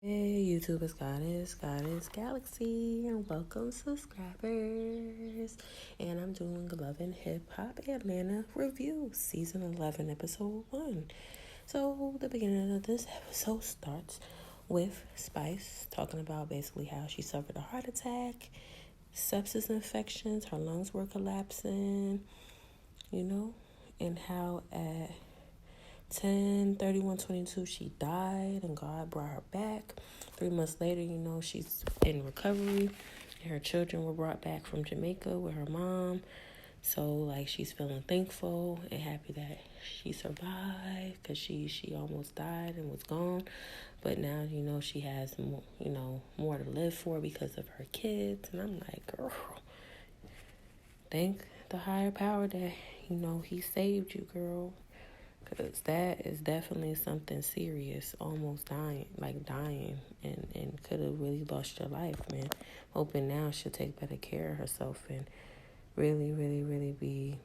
Hey, YouTube is Goddess Galaxy, and welcome subscribers. And I'm doing Love and Hip Hop Atlanta review, season 11, episode 1. So the beginning of this episode starts with Spice talking about basically how she suffered a heart attack, sepsis infections, her lungs were collapsing, and how at 10/31/22 she died and God brought her back. 3 months later, she's in recovery. And her children were brought back from Jamaica with her mom. So she's feeling thankful and happy that she survived, because she almost died and was gone. But now, she has more to live for because of her kids. And I'm like, girl, thank the higher power that he saved you, girl. Because that is definitely something serious, almost dying, and could have really lost your life, man. Hoping now she'll take better care of herself and really, really, really be,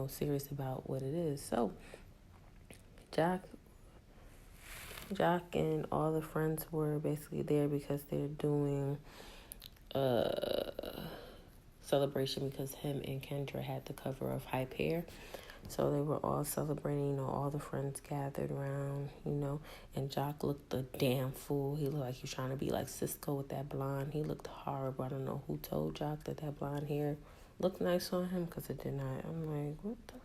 serious about what it is. So, Jock and all the friends were basically there because they're doing a celebration because him and Kendra had the cover of Hype Hair. So they were all celebrating, all the friends gathered around, and Jock looked a damn fool. He looked like he was trying to be like Cisco with that blonde. He looked horrible. I don't know who told Jock that blonde hair looked nice on him, because it did not. I'm like, what the?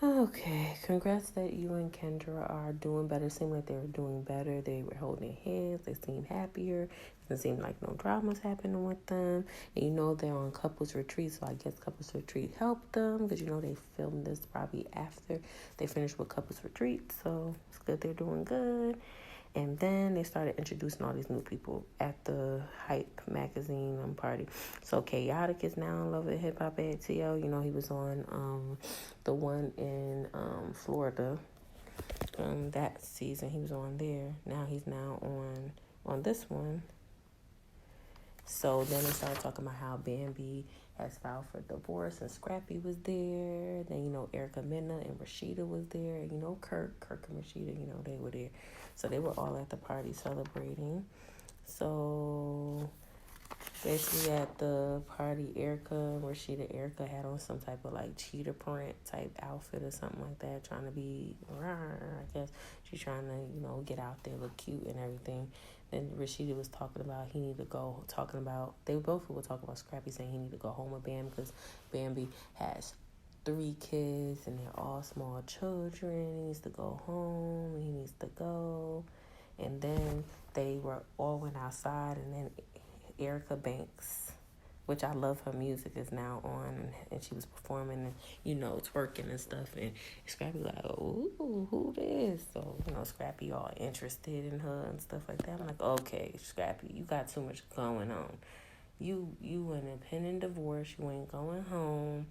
Okay, congrats that you and Kendra are doing better. It seemed like they were doing better. They were holding hands. They seemed happier. It doesn't seem like no dramas happening with them. And they're on couples retreat, so I guess couples retreat helped them, because they filmed this probably after they finished with couples retreat. So it's good they're doing good. And then they started introducing all these new people at the Hype magazine party. So Chaotic is now in Love with Hip Hop ATL. He was on the one in Florida. That season he was on there. Now he's on this one. So then they started talking about how Bambi has filed for divorce, and Scrappy was there. Then, Erica Mena and Rashida was there. Kirk and Rashida, they were there. So they were all at the party celebrating. So basically at the party, Erica had on some type of cheetah print type outfit or something like that, trying to be, I guess she's trying to, get out there, look cute and everything. Then Rashida was talking about they both were talking about Scrappy saying he need to go home with Bambi, because Bambi has 3 kids and they're all small children. He needs to go home and he needs to go. And then they all went outside, and then Erica Banks, which I love her music, is now on, and she was performing and, twerking and stuff, and Scrappy like, ooh, who this? So, Scrappy all interested in her and stuff like that. I'm like, okay, Scrappy, you got too much going on. You in a pending divorce, you ain't going home.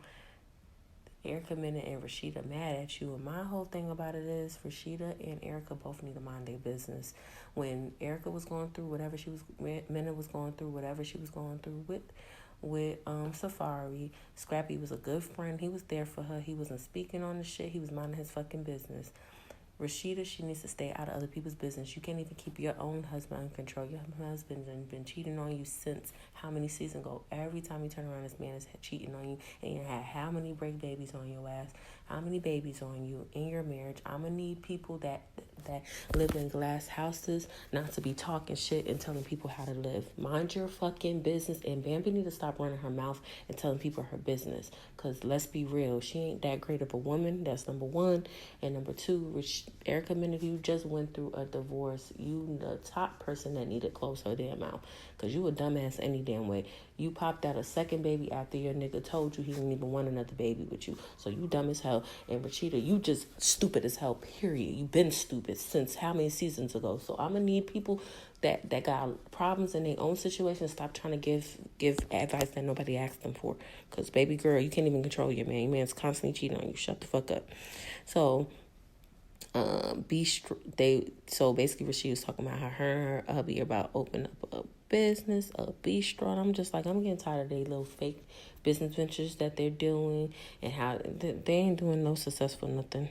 Erica Mena and Rashida mad at you, and my whole thing about it is Rashida and Erica both need to mind their business. When Erica was going through whatever Mena was going through whatever she was going through with Safari, Scrappy was a good friend. He was there for her. He wasn't speaking on the shit. He was minding his fucking business. Rashida, she needs to stay out of other people's business. You can't even keep your own husband under control. Your husband's been cheating on you since how many seasons ago? Every time you turn around, this man is cheating on you. And you had how many break babies on your ass? How many babies on you in your marriage? I'm going to need people that live in glass houses not to be talking shit and telling people how to live. Mind your fucking business. And Bambi need to stop running her mouth and telling people her business. Because let's be real, she ain't that great of a woman. That's number one. And number two, Erica Mena, you just went through a divorce. You the top person that need to close her damn mouth. Because you a dumbass any damn way. You popped out a second baby after your nigga told you he didn't even want another baby with you. So you dumb as hell. And Rashida, you just stupid as hell, period. You been stupid since how many seasons ago. So I'm going to need people that got problems in their own situation. Stop trying to give advice that nobody asked them for. Because, baby girl, you can't even control your man. Your man's constantly cheating on you. Shut the fuck up. So so basically Rashida was talking about how her and her hubby about opening up a business, a bistro, and I'm just like, I'm getting tired of their little fake business ventures that they're doing, and how they ain't doing no successful nothing.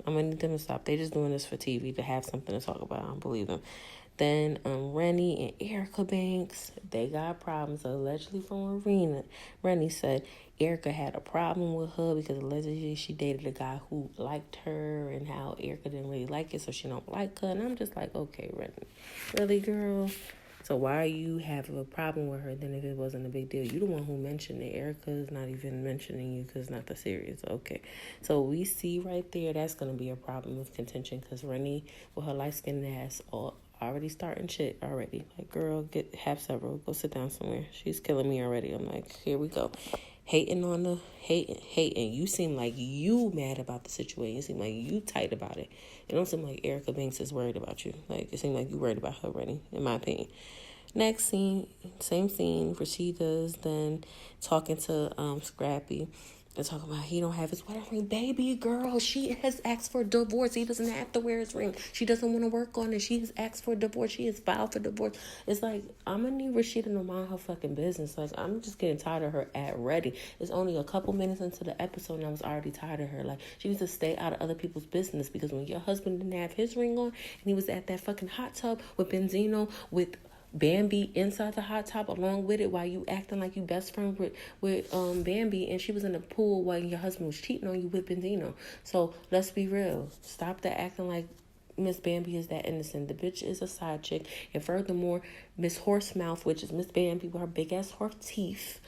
I'm gonna need them to stop. They just doing this for TV to have something to talk about. I don't believe them. Then Rennie and Erica Banks, they got problems allegedly from Arena. Rennie said Erica had a problem with her because allegedly she dated a guy who liked her and how Erica didn't really like it, so she don't like her. And I'm just like, okay, Rennie, really, girl? So why are you having a problem with her then if it wasn't a big deal? You the one who mentioned it. Erica's not even mentioning you because it's not that serious. Okay. So we see right there that's going to be a problem of contention because Rennie with her light-skinned ass already starting shit already. Like, girl, have several. Go sit down somewhere. She's killing me already. I'm like, here we go. Hating on the hating. You seem like you mad about the situation. You seem like you tight about it. It don't seem like Erica Banks is worried about you. Like, it seems like you worried about her already, in my opinion. Next scene, same scene, Rashida's then talking to Scrappy. They're talking about he don't have his wedding ring. Baby girl, she has asked for a divorce. He doesn't have to wear his ring. She doesn't want to work on it. She has asked for a divorce. She has filed for divorce. It's like, I'm going to need Rashida to mind her fucking business. Like, I'm just getting tired of her ready. It's only a couple minutes into the episode and I was already tired of her. Like, she needs to stay out of other people's business because when your husband didn't have his ring on and he was at that fucking hot tub with Benzino, with Bambi inside the hot tub along with it while you acting like you best friend with Bambi, and she was in the pool while your husband was cheating on you with Benzino. So let's be real. Stop the acting like Miss Bambi is that innocent. The bitch is a side chick. And furthermore, Miss Horsemouth, which is Miss Bambi with her big ass horse teeth,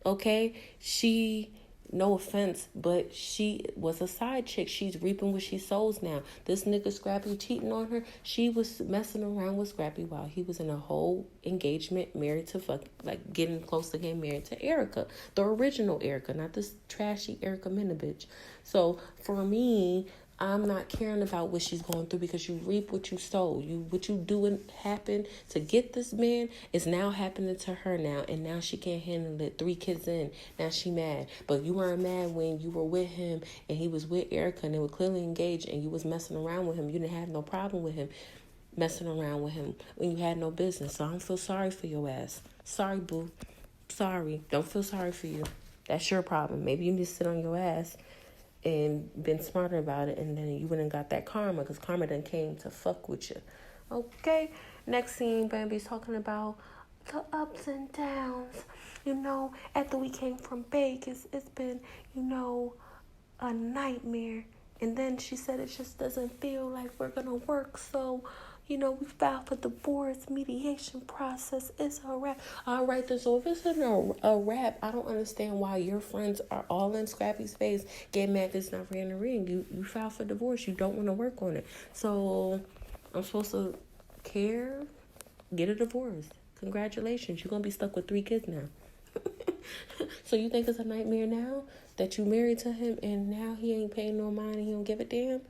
okay, she, no offense, but she was a side chick. She's reaping what she sows now. This nigga Scrappy cheating on her. She was messing around with Scrappy while he was in a whole engagement, married to getting close to getting married to Erica, the original Erica, not this trashy Erica Mena bitch. So for me, I'm not caring about what she's going through because you reap what you sow. What you doing happen to get this man is now happening to her now, and now she can't handle it. 3 kids in, now she mad. But you weren't mad when you were with him and he was with Erica and they were clearly engaged and you was messing around with him. You didn't have no problem with him messing around with him when you had no business. So I don't feel sorry for your ass. Sorry, boo. Sorry. Don't feel sorry for you. That's your problem. Maybe you need to sit on your ass and been smarter about it, and then you wouldn't got that karma because karma done came to fuck with you. Okay, next scene, Bambi's talking about the ups and downs. After we came from Vegas, it's been, a nightmare. And then she said it just doesn't feel like we're gonna work, so we filed for divorce. Mediation process is a wrap. All right, then. So if it's a wrap, I don't understand why your friends are all in Scrappy's face, getting mad because it's not in the ring. You filed for divorce. You don't want to work on it. So I'm supposed to care? Get a divorce. Congratulations. You're going to be stuck with 3 kids now. So you think it's a nightmare now that you married to him and now he ain't paying no mind and he don't give a damn?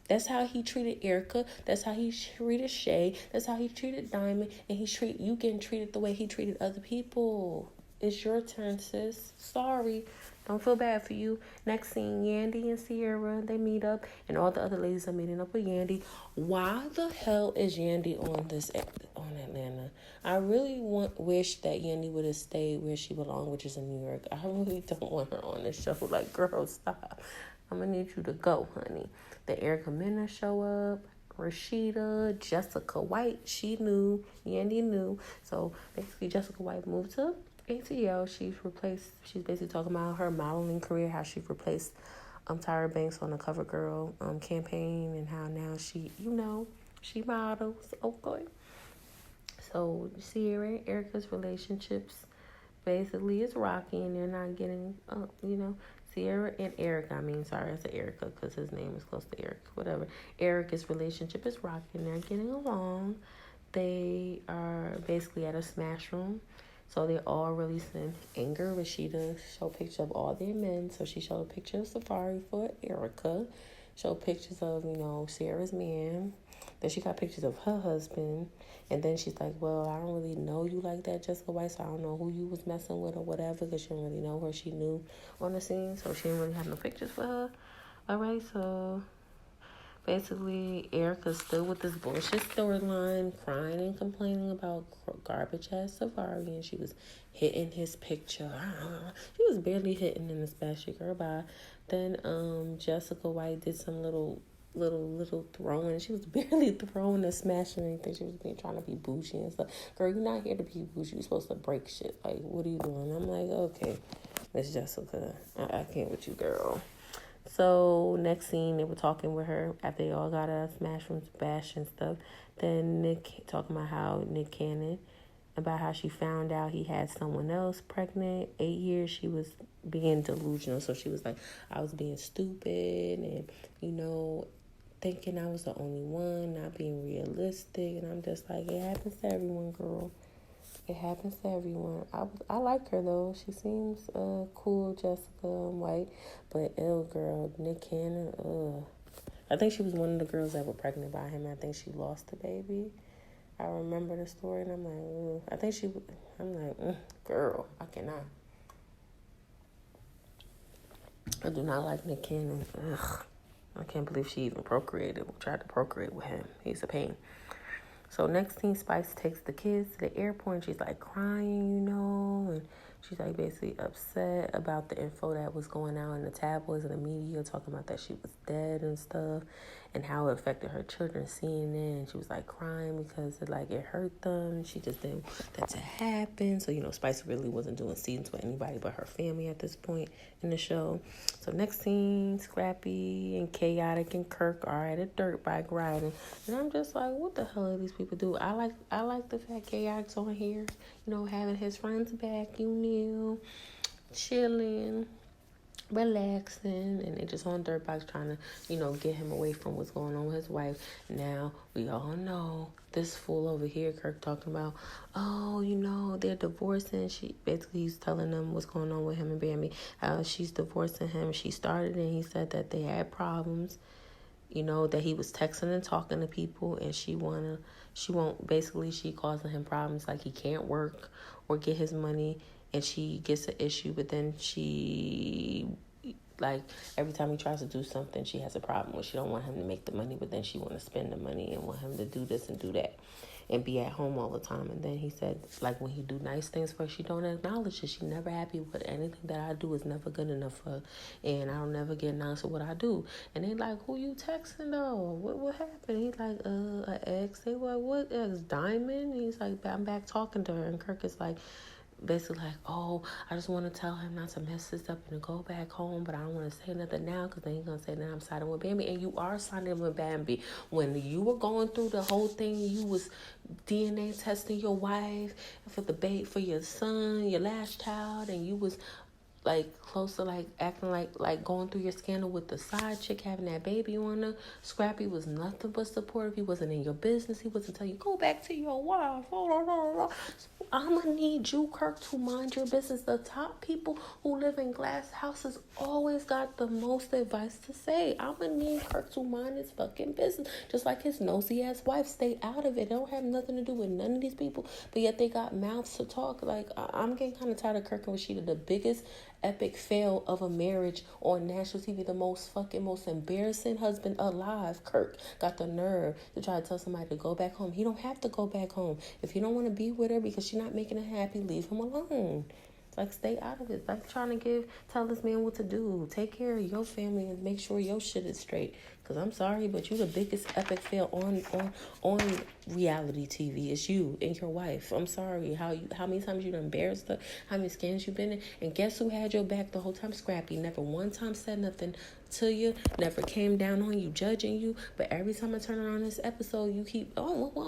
That's how he treated Erica. That's how he treated Shay. That's how he treated Diamond. And you getting treated the way he treated other people. It's your turn, sis. Sorry. Don't feel bad for you. Next scene, Yandy and Sierra, they meet up. And all the other ladies are meeting up with Yandy. Why the hell is Yandy on Atlanta? I really wish that Yandy would have stayed where she belonged, which is in New York. I really don't want her on this show. Like, girl, stop. I'm going to need you to go, honey. The Erica Mena show up. Rashida, Jessica White, she knew. Yandy knew. So, basically, Jessica White moved to ATL. She's basically talking about her modeling career, how she replaced Tyra Banks on the CoverGirl campaign, and how now she models. Okay. So, Sierra and Erica's relationships basically is rocky, and they're not getting, Sierra and Eric, I said Erica because his name is close to Eric, whatever. Eric's relationship is rocking. They're getting along. They are basically at a smash room. So they're all releasing anger. Rashida showed pictures of all their men. So she showed a picture of Safari for Erica. Showed pictures of, Sierra's man. Then she got pictures of her husband. And then she's like, well, I don't really know you like that, Jessica White, so I don't know who you was messing with or whatever, because she didn't really know her. She knew on the scene, so she didn't really have no pictures for her. All right, so basically, Erica's still with this bullshit storyline, crying and complaining about garbage-ass Safari, and she was hitting his picture. She was barely hitting in this basket, girl, bye. Then Jessica White did some little little throwing. She was barely throwing or smashing anything. She was being trying to be bougie and stuff. Girl, you're not here to be bougie. You're supposed to break shit. Like, what are you doing? I'm like, okay, Miss Jessica, I can't with you, girl. So next scene, they were talking with her after they all got a smash from bash and stuff. Then Nick talking about how Nick Cannon, about how she found out he had someone else pregnant. 8 years she was being delusional. So she was like, I was being stupid and, thinking I was the only one, not being realistic. And I'm just like, it happens to everyone, girl. It happens to everyone. I like her though. She seems cool, Jessica White. But ill girl, Nick Cannon, I think she was one of the girls that were pregnant by him. I think she lost the baby. I remember the story, and I'm like, girl, I cannot. I do not like Nick Cannon. Ugh. I can't believe she even tried to procreate with him. He's a pain. So next thing, Spice takes the kids to the airport, and she's like crying, and she's like basically upset about the info that was going out in the tabloids and the media, talking about that she was dead and stuff, and how it affected her children seeing it. And she was like crying because it hurt them. She just didn't want that to happen. So Spice really wasn't doing scenes with anybody but her family at this point in the show. So next scene, Scrappy and Chaotic and Kirk are at a dirt bike riding, and I'm just like, what the hell are these people do? I like the fact Chaotic's on here, having his friends back, chilling, relaxing, and they just on dirt bikes trying to, get him away from what's going on with his wife. Now, we all know this fool over here, Kirk, talking about, they're divorcing. He's telling them what's going on with him and Bambi, how she's divorcing him. She started and he said that they had problems, that he was texting and talking to people, and she causing him problems, like he can't work or get his money, and she gets an issue, but then she, like, every time he tries to do something, she has a problem with. She don't want him to make the money, but then she want to spend the money and want him to do this and do that and be at home all the time. And then he said, like, when he do nice things for her, she don't acknowledge it. She never happy with anything that I do is never good enough for her, and I'll never get nice with what I do. And they like, who you texting though? What happened? He's like, an ex. They like, what ex? Diamond? He's like, I'm back talking to her. And Kirk is like, basically like, I just want to tell him not to mess this up and to go back home, but I don't want to say nothing now because then he's going to say that I'm siding with Bambi. And you are siding with Bambi. When you were going through the whole thing, you was DNA testing your wife for your son, your last child, and you was like close to like acting like going through your scandal with the side chick having that baby on her. Scrappy was nothing but supportive. He wasn't in your business. He wasn't telling you, go back to your wife. So I'm gonna need you, Kirk, to mind your business. The top people who live in glass houses always got the most advice to say. I'm gonna need Kirk to mind his fucking business, just like his nosy ass wife. Stay out of it. They don't have nothing to do with none of these people, but yet they got mouths to talk. Like, I'm getting kind of tired of Kirk and Rashida, the biggest epic fail of a marriage on national TV, the most embarrassing husband alive. Kirk got the nerve to try to tell somebody to go back home. He don't have to go back home. If you don't want to be with her because she's not making her happy, leave him alone. Like, stay out of it. Like, trying to tell this man what to do. Take care of your family and make sure your shit is straight. Because I'm sorry, but you the biggest epic fail on reality TV. It's you and your wife. I'm sorry. How many times you done embarrassed her? How many scams you been in? And guess who had your back the whole time? Scrappy. Never one time said nothing to you. Never came down on you, judging you. But every time I turn around this episode, you keep, you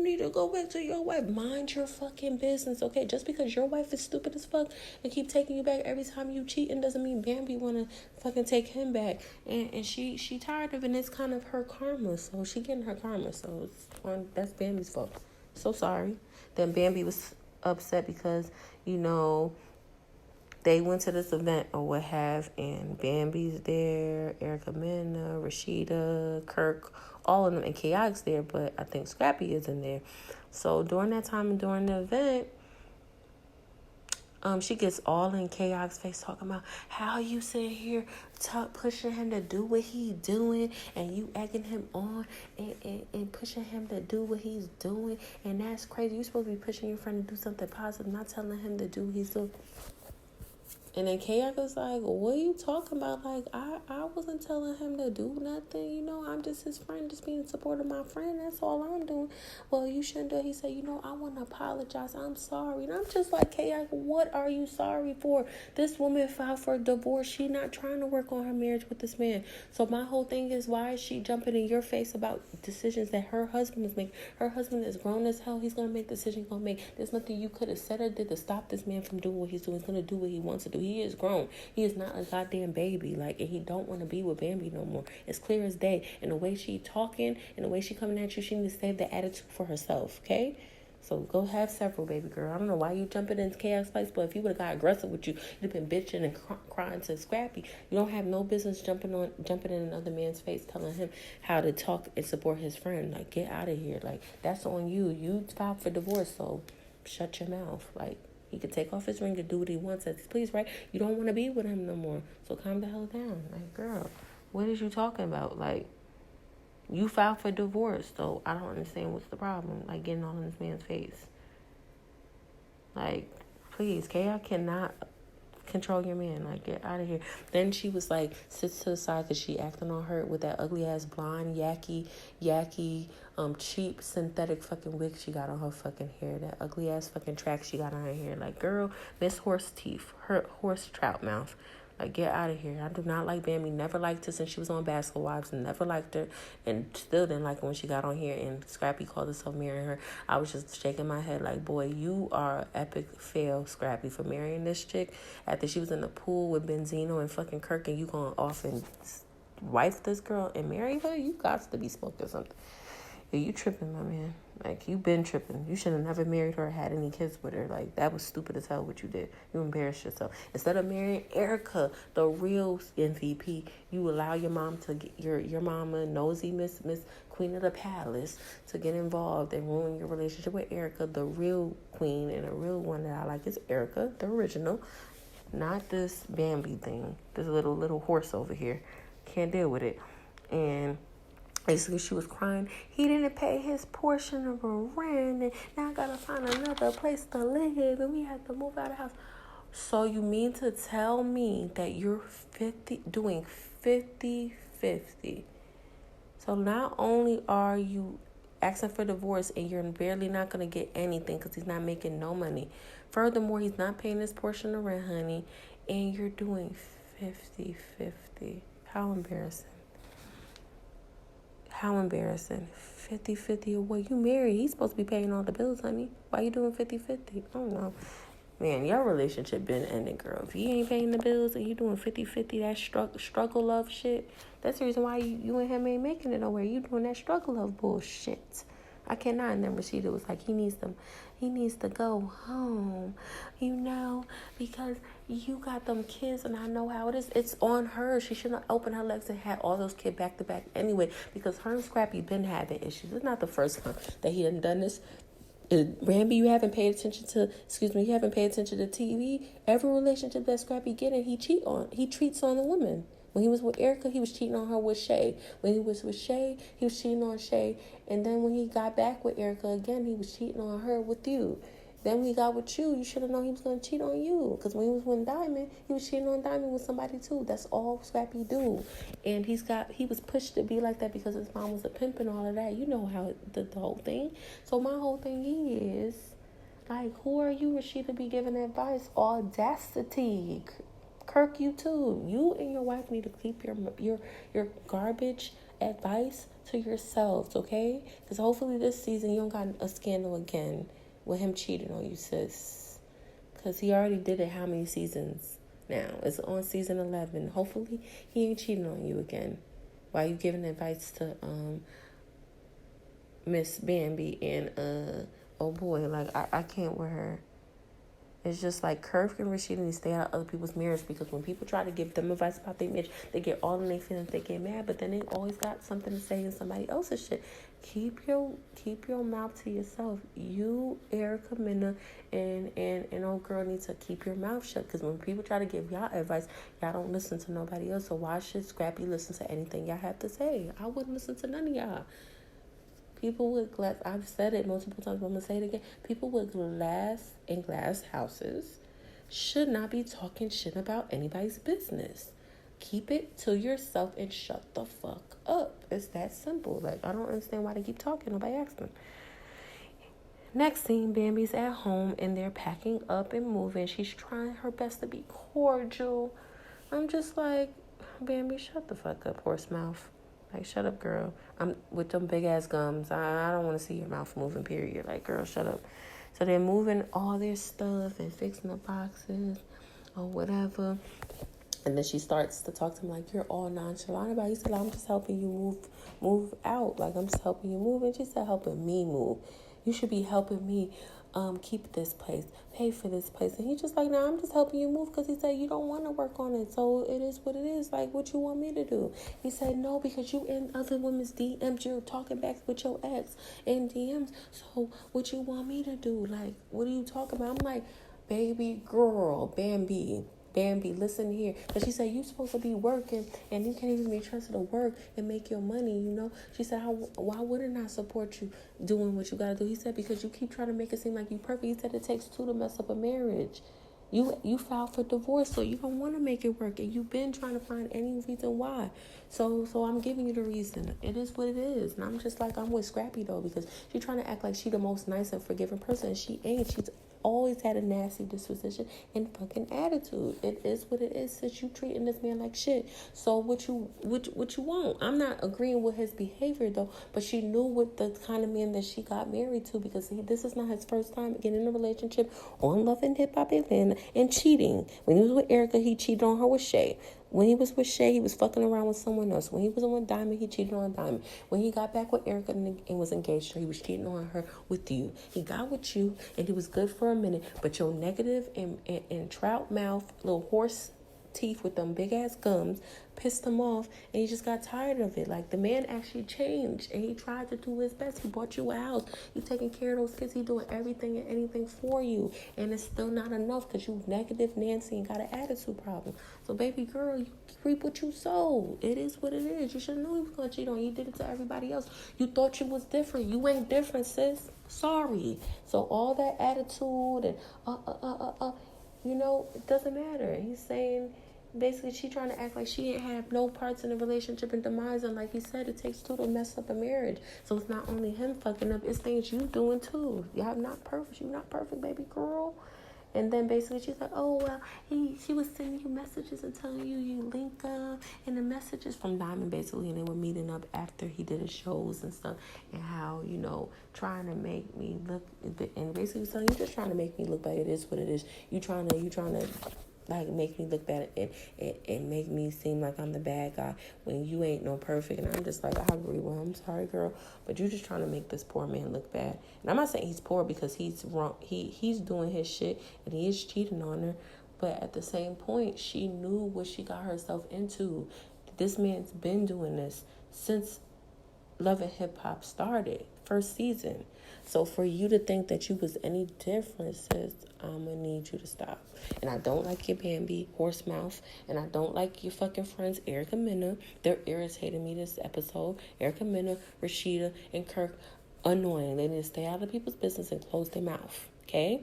need to go back to your wife. Mind your fucking business, okay? Just because your wife is stupid as fuck and keep taking you back every time you cheating doesn't mean Bambi wanna fucking take him back. And she tired of it, and it's kind of her karma. So she getting her karma. So that's Bambi's fault. So sorry. Then Bambi was upset because, they went to this event or what have, and Bambi's there, Erica Mena, Rashida, Kirk, all of them, and Chaotic's there, but I think Scrappy isn't there. So during that time and during the event, she gets all in Chaotic's face talking about how you sit here pushing him to do what he's doing, and you egging him on and pushing him to do what he's doing, and that's crazy. You're supposed to be pushing your friend to do something positive, not telling him to do what he's doing. And then Kayak was like, what are you talking about? Like, I wasn't telling him to do nothing. You know, I'm just his friend, just being in support of my friend. That's all I'm doing. Well, you shouldn't do it. He said, you know, I want to apologize. I'm sorry. And I'm just like, Kayak, what are you sorry for? This woman filed for a divorce. She not trying to work on her marriage with this man. So my whole thing is, why is she jumping in your face about decisions that her husband is making? Her husband is grown as hell. He's going to make decisions he's going to make. There's nothing you could have said or did to stop this man from doing what he's doing. He's going to do what he wants to do. He is grown. He is not a goddamn baby. Like, and he don't want to be with Bambi no more. It's clear as day. And the way she talking and the way she coming at you, she needs to save the attitude for herself, okay? So go have several, baby girl. I don't know why you jumping into chaos place, but if he would have got aggressive with you, you'd have been bitching and crying to Scrappy. You don't have no business jumping in another man's face, telling him how to talk and support his friend. Like, get out of here. Like, that's on you. You filed for divorce, so shut your mouth. Like, he could take off his ring and do what he wants as he please, right? You don't want to be with him no more. So calm the hell down. Like, girl, what is you talking about? Like, you filed for divorce, so I don't understand what's the problem. Like, getting all in this man's face. Like, please, Kay, I cannot control your man. Like, get out of here. Then she was like, sits to the side because she acting on her with that ugly ass blonde, yucky, cheap synthetic fucking wig she got on her fucking hair. That ugly ass fucking track she got on her hair. Like, girl, Miss Horse Teeth, her horse trout mouth. Like, get out of here. I do not like Bambi. Never liked her since she was on Basketball Wives. Never liked her. And still didn't like her when she got on here and Scrappy called herself marrying her. I was just shaking my head like, boy, you are an epic fail, Scrappy, for marrying this chick. After she was in the pool with Benzino and fucking Kirk, and you going off and wife this girl and marry her? You got to be smoking something. Yeah, you tripping, my man. Like, you been tripping. You should have never married her or had any kids with her. Like, that was stupid as hell what you did. You embarrassed yourself. Instead of marrying Erica, the real MVP, you allow your mom to get your mama, nosy Miss Queen of the Palace, to get involved and ruin your relationship with Erica. The real queen and the real one that I like is Erica, the original. Not this Bambi thing. This little horse over here. Can't deal with it. And basically, she was crying. He didn't pay his portion of her rent, and now I gotta find another place to live, and we have to move out of the house. So you mean to tell me that you're doing 50-50? So not only are you asking for divorce, and you're barely not gonna get anything because he's not making no money. Furthermore, he's not paying his portion of rent, honey, and you're doing 50-50. How embarrassing. How embarrassing. 50-50 of what? You married. He's supposed to be paying all the bills, honey. Why you doing 50-50? I don't know. Man, your relationship been ending, girl. If he ain't paying the bills and you doing 50-50, that struggle love shit, that's the reason why you and him ain't making it nowhere. You doing that struggle love bullshit. I cannot. And then Rashida was like, he needs to go home, because you got them kids, and I know how it is. It's on her. She shouldn't open her legs and have all those kids back to back anyway, because her and Scrappy been having issues. It's not the first time that he done this. Ramby, you haven't paid attention to TV. Every relationship that Scrappy get in, he treats on the woman. When he was with Erica, he was cheating on her with Shay. When he was with Shay, he was cheating on Shay. And then when he got back with Erica again, he was cheating on her with you. Then when he got with you should have known he was going to cheat on you. Because when he was with Diamond, he was cheating on Diamond with somebody too. That's all Scrappy do. And he was pushed to be like that because his mom was a pimp and all of that. You know how the whole thing. So my whole thing is, like, who are you, Rashida, to be giving advice? Audacity. Kirk, you too. You and your wife need to keep your garbage advice to yourselves, okay? Because hopefully this season you don't got a scandal again with him cheating on you, sis. Because he already did it how many seasons now? It's on season 11. Hopefully he ain't cheating on you again. Why are you giving advice to Miss Bambi and oh boy, like I can't with her. It's just like Kirk and Rashida need to stay out of other people's marriage, because when people try to give them advice about their marriage, they get all in their feelings, they get mad, but then they always got something to say in somebody else's shit. Keep your mouth to yourself. You, Erica Mena, and old girl need to keep your mouth shut, because when people try to give y'all advice, y'all don't listen to nobody else. So why should Scrappy listen to anything y'all have to say? I wouldn't listen to none of y'all. People with glass, I've said it multiple times, but I'm going to say it again. People with glass houses should not be talking shit about anybody's business. Keep it to yourself and shut the fuck up. It's that simple. Like, I don't understand why they keep talking. Nobody asked them. Next scene, Bambi's at home and they're packing up and moving. She's trying her best to be cordial. I'm just like, Bambi, shut the fuck up, horse mouth. Like, shut up, girl. I'm with them big ass gums. I don't want to see your mouth moving, period. Like, girl, shut up. So they're moving all their stuff and fixing the boxes or whatever. And then she starts to talk to him like, you're all nonchalant about it. He said, I'm just helping you move out. Like, I'm just helping you move. And she said, helping me move. You should be helping me keep this place, pay for this place. And he's just like, no, I'm just helping you move because he said you don't want to work on it. So it is what it is. Like, what you want me to do? He said, no, because you in other women's DMs, you're talking back with your ex in DMs. So what you want me to do? Like, what are you talking about? I'm like, baby girl, Bambi, listen here. But she said, you supposed to be working and you can't even be trusted to work and make your money, you know? She said, why wouldn't I support you doing what you got to do? He said, because you keep trying to make it seem like you perfect. He said, it takes two to mess up a marriage. You filed for divorce, so you don't want to make it work. And you've been trying to find any reason why. So I'm giving you the reason. It is what it is. And I'm just like, I'm with Scrappy, though, because she's trying to act like she the most nice and forgiving person. And she ain't. She's always had a nasty disposition and fucking attitude. It is what it is, since you treating this man like shit. So what you want? I'm not agreeing with his behavior though, but she knew what the kind of man that she got married to, because this is not his first time getting in a relationship on Love and Hip Hop Atlanta and cheating. When he was with Erica, he cheated on her with Shay. When he was with Shay, he was fucking around with someone else. When he was on Diamond, he cheated on Diamond. When he got back with Erica and was engaged to her, he was cheating on her with you. He got with you, and he was good for a minute. But your negative and trout mouth, little horse teeth with them big ass gums pissed him off, and he just got tired of it. Like, the man actually changed, and he tried to do his best. He bought you a house. He taking care of those kids. He doing everything and anything for you, and it's still not enough because you negative Nancy and got an attitude problem. So, baby girl, you reap what you sow. It is what it is. You should have known he was gonna cheat on you. You did it to everybody else. You thought you was different. You ain't different, sis. Sorry. So all that attitude and you know, it doesn't matter. He's saying, basically, she trying to act like she didn't have no parts in the relationship and demise. And like he said, it takes two to mess up a marriage. So it's not only him fucking up, it's things you doing too. Y'all not perfect. You not perfect, baby girl. And then basically she's like, oh, well, she was sending you messages and telling you link up. And the messages from Diamond, basically, and they were meeting up after he did his shows and stuff. And how, you know, trying to make me look, and basically telling you, just trying to make me look bad. It is what it is. You trying to like make me look bad and make me seem like I'm the bad guy when you ain't no perfect. And I'm just like, I agree with him. I'm sorry, girl, but you're just trying to make this poor man look bad. And I'm not saying he's poor because he's wrong. He's doing his shit and he is cheating on her. But at the same point, she knew what she got herself into. This man's been doing this since Love and Hip Hop started, first season. So for you to think that you was any different, sis, I'm going to need you to stop. And I don't like your Bambi, horse mouth. And I don't like your fucking friends, Erica Mena. They're irritating me this episode. Erica Mena, Rashida, and Kirk, annoying. They need to stay out of people's business and close their mouth. Okay?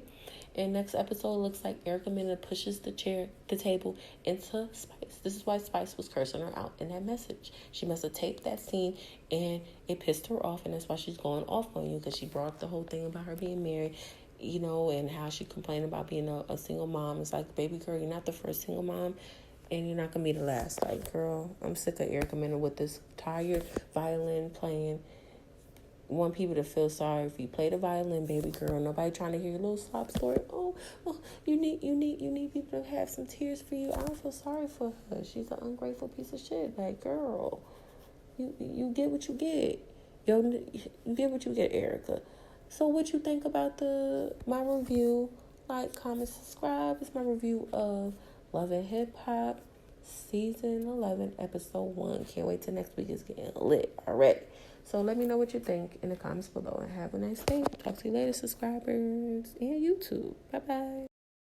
And next episode looks like Erica Mena pushes the table into Spice. This is why Spice was cursing her out in that message. She must have taped that scene and it pissed her off, and that's why she's going off on you, because she brought up the whole thing about her being married, you know, and how she complained about being a single mom. It's like, baby girl, you're not the first single mom, and you're not going to be the last. Like, girl, I'm sick of Erica Mena with this tired violin playing. Want people to feel sorry if you play the violin, baby girl. Nobody trying to hear your little sob story. Oh, you need people to have some tears for you. I don't feel sorry for her. She's an ungrateful piece of shit. Like, girl, you get what you get. You get what you get, Erica. So what you think about my review? Like, comment, subscribe. It's my review of Love and Hip Hop Season 11, Episode 1. Can't wait till next week. It's getting lit already. So let me know what you think in the comments below, and have a nice day. Talk to you later, subscribers, and YouTube. Bye-bye.